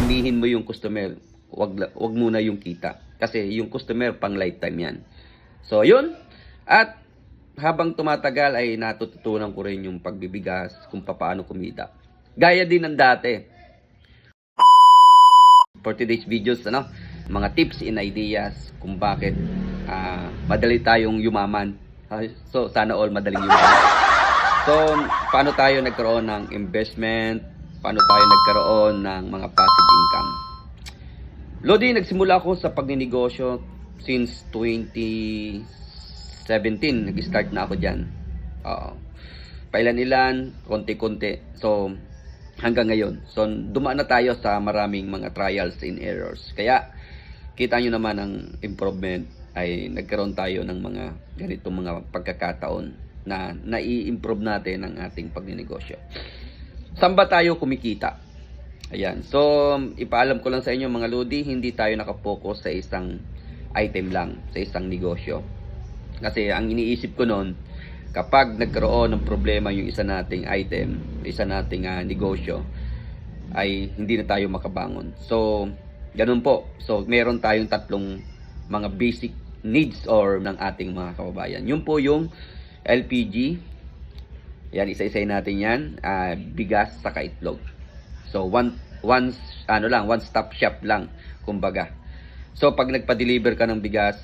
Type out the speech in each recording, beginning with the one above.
paramihin mo yung customer. Wag muna yung kita. Kasi yung customer pang lifetime yan. So, yun. At habang tumatagal ay natututunan ko rin yung pagbibigas, kung paano kumita. Gaya din ng dati. For today's videos, mga tips and ideas kung bakit madali tayong yumaman. So, sana all madaling yumaman. So, paano tayo nagkaroon ng investment? Paano tayo nagkaroon ng mga passive income? Lodi, nagsimula ako sa pagninegosyo since 2017. Nag-start na ako dyan. Pailan-ilan, konti-konti. So, hanggang ngayon. So, dumaan na tayo sa maraming mga trials and errors. Kaya, kita nyo naman ang improvement ay nagkaroon tayo ng mga ganitong mga pagkakataon na nai-improve natin ang ating pagninegosyo. Saan ba tayo kumikita? Ayan. So, ipaalam ko lang sa inyo mga Lodi, hindi tayo nakapokus sa isang item lang, sa isang negosyo. Kasi ang iniisip ko noon, kapag nagkaroon ng problema yung isa nating item, isa nating negosyo, ay hindi na tayo makabangon. So, ganun po. So, meron tayong tatlong mga basic needs or ng ating mga kababayan. Yun po yung LPG. Yan, isa-isay natin yan. Bigas, saka itlog. So, one stop shop lang, kumbaga. So, pag nagpa-deliver ka ng bigas,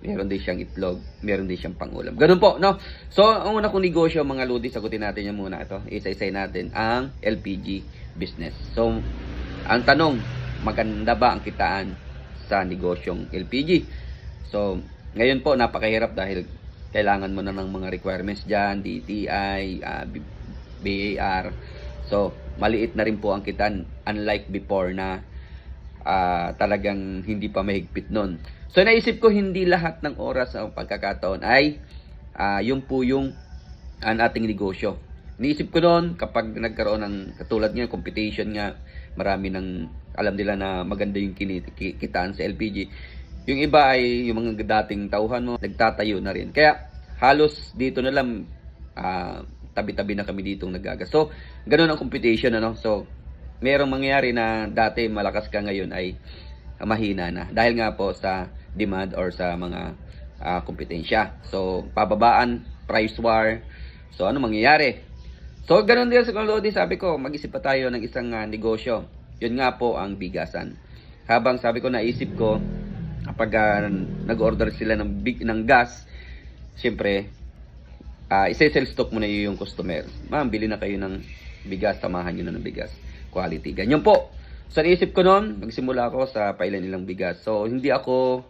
meron din siyang itlog, meron din siyang pangulam. Ganun po, no? So, ang una kong negosyo, mga Lodi, sagutin natin yan muna. Ito, isa-isay natin ang LPG business. So, ang tanong, maganda ba ang kitaan sa negosyong LPG? So, ngayon po, napakahirap dahil kailangan mo na ng mga requirements dyan, DTI, BAR. So, maliit na rin po ang kitaan, unlike before na talagang hindi pa mahigpit nun. So, naisip ko hindi lahat ng oras o pagkakataon ay yung po yung ang ating negosyo. Naisip ko noon kapag nagkaroon ng katulad nga, competition nga, marami ng alam nila na maganda yung kitaan sa LPG. Yung iba ay yung mga dating tauhan mo, nagtatayo na rin. Kaya halos dito na lang tabi-tabi na kami ditong nagagas. So, ganun ang competition, So, merong mangyayari na dati malakas ka, ngayon ay mahina na. Dahil nga po sa demand or sa mga kompetensya. So, pababaan, price war. So, ano mangyayari? So, ganun din sa Lodi, sabi ko, mag-isip pa tayo ng isang negosyo. Yun nga po ang bigasan. Habang sabi ko, naisip ko, kapag nag-order sila ng gas, siyempre, isa-sell stock mo na yung customer. Ma'am, bili na kayo ng bigas, samahan nyo na ng bigas. Quality. Ganyan po. So, naisip ko noon, magsimula ako sa pailan-ilang bigas. So, hindi ako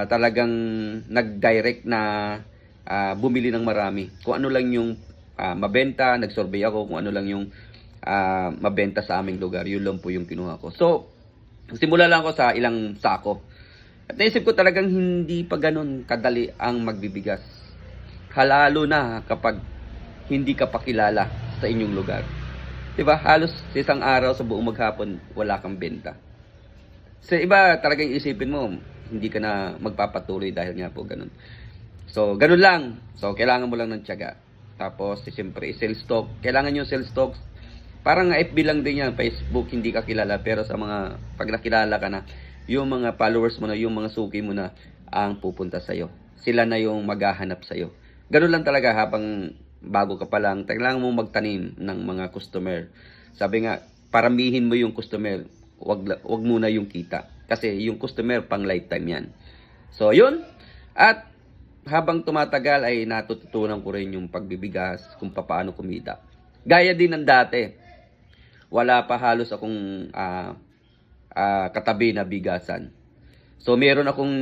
talagang nag-direct na bumili ng marami. Kung ano lang yung mabenta, nag-survey ako kung ano lang yung mabenta sa aming lugar. Yun lang po yung kinuha ko. So, simula lang ako sa ilang sako. At naisip ko talagang hindi pa ganun kadali ang magbibigas. Halalo na kapag hindi ka pakilala sa inyong lugar. Diba? Halos sa isang araw sa buong maghapon, wala kang benta. Sa iba, talagang isipin mo, hindi ka na magpapatuloy dahil nga po ganun. So, ganun lang. So, kailangan mo lang ng tiyaga. Tapos, siyempre, sell stock. Kailangan yung sell stocks. Parang FB lang din yan. Facebook, hindi ka kilala. Pero sa mga, pag nakilala ka na, yung mga followers mo na, yung mga suki mo na, ang pupunta sa'yo. Sila na yung maghahanap sa'yo. Ganun lang talaga habang bago ka pa lang, kailangan mo magtanim ng mga customer. Sabi nga, paramihin mo yung customer. Wag muna yung kita. Kasi yung customer pang lifetime yan. So, yun. At habang tumatagal ay natututunan ko rin yung pagbibigas, kung paano kumita. Gaya din ng dati. Wala pa halos akong katabi na bigasan. So, meron akong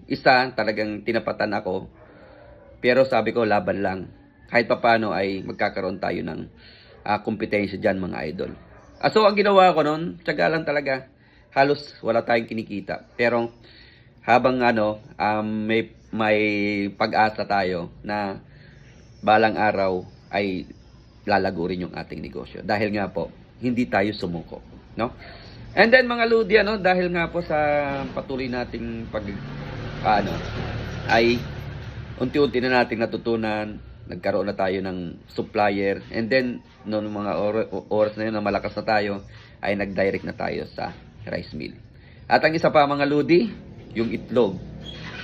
isa, talagang tinapatan ako. Pero sabi ko, laban lang. Kahit paano ay magkakaroon tayo ng kompetensya dyan, mga idol. So, ang ginawa ko noon, tiyaga lang talaga. Halos wala tayong kinikita. Pero, habang may pag-asa tayo na balang araw ay lalago rin yung ating negosyo. Dahil nga po, hindi tayo sumuko. No? And then, mga Lodi, dahil nga po sa patuloy nating ay unti-unti na nating natutunan, nagkaroon na tayo ng supplier, and then noong mga oras na yun na malakas na tayo, ay nag-direct na tayo sa rice mill. At ang isa pa mga lodi, yung itlog.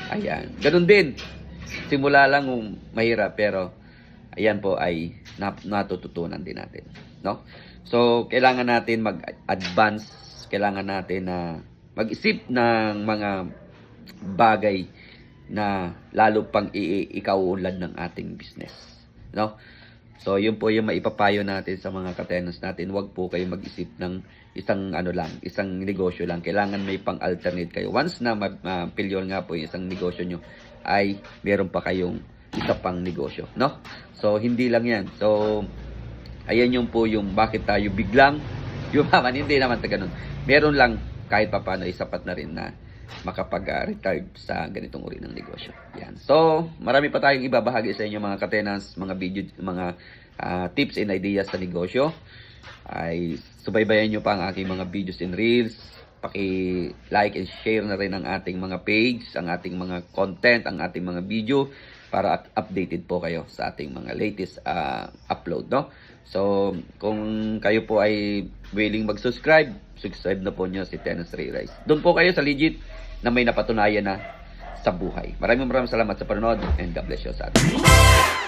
Ayan. Ganun din. Simula lang mahirap pero ayan po ay natututunan din natin. No? So, kailangan natin mag-advance. Kailangan natin na mag-isip ng mga bagay na lalo pang ikauunlad ng ating business. No? So, yun po yung maipapayo natin sa mga ka-tenants natin. Huwag po kayo mag-isip ng isang negosyo lang. Kailangan may pang-alternate kayo. Once na mapilyon nga po yung isang negosyo nyo, ay meron pa kayong isa pang negosyo. No? So, hindi lang yan. So, ayan yung po yung bakit tayo biglang yumaman. Hindi naman ta ganun. Meron lang kahit pa paano isapat na rin na makapag-retire sa ganitong uri ng negosyo. Yan. So, marami pa tayong ibabahagi sa inyo mga ka-tenants, mga video, mga tips and ideas sa negosyo. Ay subaybayan nyo pa ang aking mga videos and reels. Paki-like and share na rin ang ating mga page, ang ating mga content, ang ating mga video para updated po kayo sa ating mga latest upload, no? So, kung kayo po ay willing mag-subscribe, subscribe na po nyo si Tenants Ray Rice. Doon po kayo sa legit na may napatunayan na sa buhay. Maraming salamat sa panonood and God bless you sa atin.